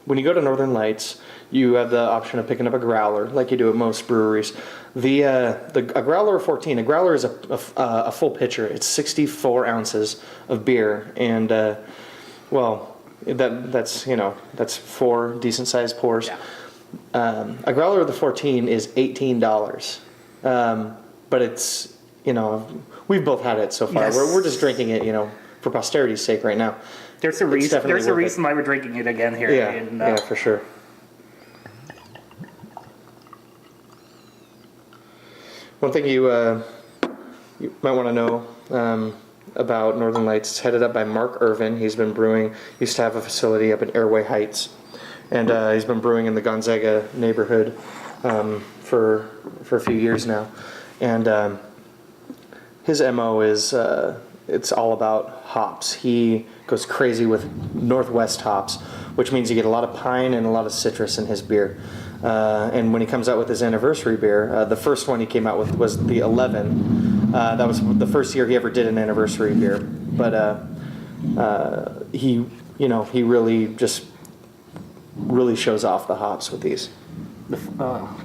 when you go to Northern Lights, you have the option of picking up a growler, like you do at most breweries. A growler of 14. A growler is a full pitcher. It's 64 ounces of beer, and that's 4 decent sized pours. Yeah. A growler of the 14 is $18, but it's we've both had it so far. Yes. We're just drinking it, for posterity's sake right now. There's a reason why we're drinking it again here. Yeah, for sure. One thing you might want to know about Northern Lights, it's headed up by Mark Irvin. He's been brewing, used to have a facility up in Airway Heights, and he's been brewing in the Gonzaga neighborhood for a few years now. And his MO is it's all about hops. He goes crazy with Northwest hops, which means you get a lot of pine and a lot of citrus in his beer. And when he comes out with his anniversary beer, the first one he came out with was the 11. That was the first year he ever did an anniversary beer. But he really shows off the hops with these. The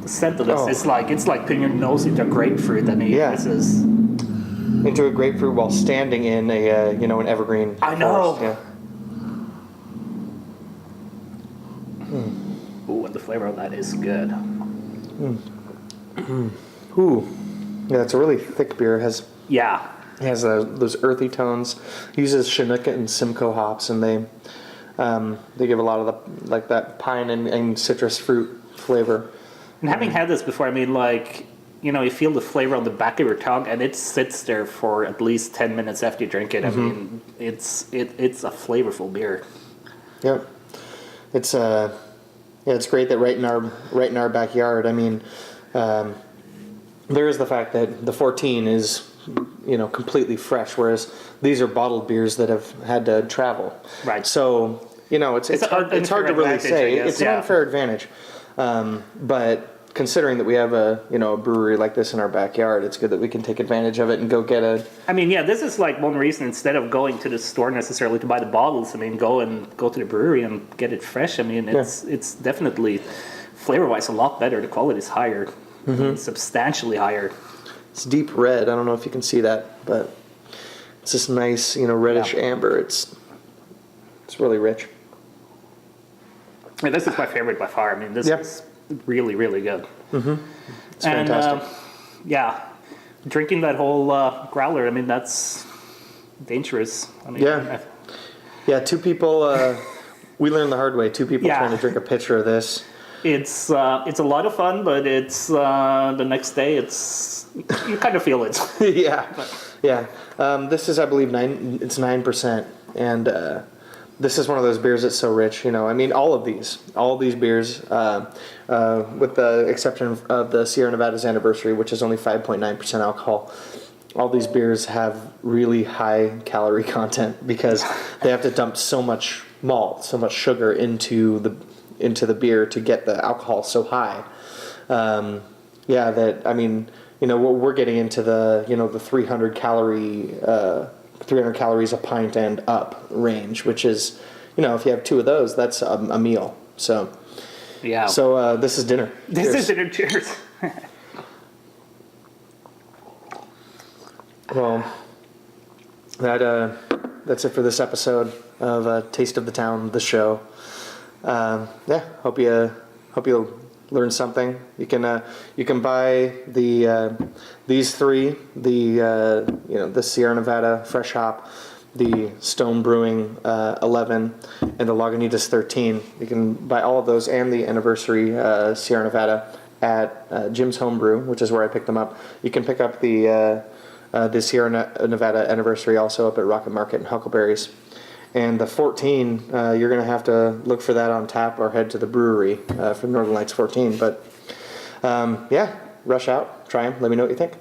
scent of this, it's like putting your nose into a grapefruit. I mean, this is into a grapefruit while standing in an evergreen. I know. Forest. Yeah. Ooh, and the flavor of that is good. Ooh, yeah, it's a really thick beer. It has those earthy tones. He uses Chinook and Simcoe hops, and they give a lot of that pine and citrus fruit flavor. And having had this before, I mean, you feel the flavor on the back of your tongue, and it sits there for at least 10 minutes after you drink it. I mean, it's a flavorful beer. Yep, it's great that right in our backyard. I mean, there is the fact that the 14 is completely fresh, whereas these are bottled beers that have had to travel. Right. So it's hard to really say. It's an unfair advantage, but considering that we have a brewery like this in our backyard, it's good that we can take advantage of it and go get a. I mean, this is one reason, instead of going to the store necessarily to buy the bottles, I mean, go to the brewery and get it fresh. I mean, it's definitely flavor-wise a lot better. The quality is higher, substantially higher. It's deep red. I don't know if you can see that, but it's this nice, reddish amber. It's really rich. And this is my favorite by far. I mean, this is really, really good. It's fantastic. Drinking that whole growler, I mean, that's dangerous. I mean, two people. We learned the hard way. 2 people trying to drink a pitcher of this. It's a lot of fun, but it's the next day. You kind of feel it. This is, I believe, 9%, and this is one of those beers that's so rich. I mean, all of these beers, with the exception of the Sierra Nevada's Anniversary, which is only 5.9% alcohol. All these beers have really high calorie content because they have to dump so much malt, so much sugar into the beer to get the alcohol so high. That, I mean, we're getting into the 300 calories a pint and up range, which is, if you have 2 of those, that's a meal. So this is dinner. This is dinner. Cheers. Well, that's it for this episode of Taste of the Town, the show. Hope you learned something. You can buy these 3, the Sierra Nevada Fresh Hop, the Stone Brewing 11, and the Lagunitas 13. You can buy all of those and the Anniversary Sierra Nevada at Jim's Homebrew, which is where I picked them up. You can pick up the Sierra Nevada Anniversary also up at Rocket Market and Huckleberry's. And the 14, you're going to have to look for that on tap or head to the brewery for Northern Lights 14. But, rush out, try them, let me know what you think.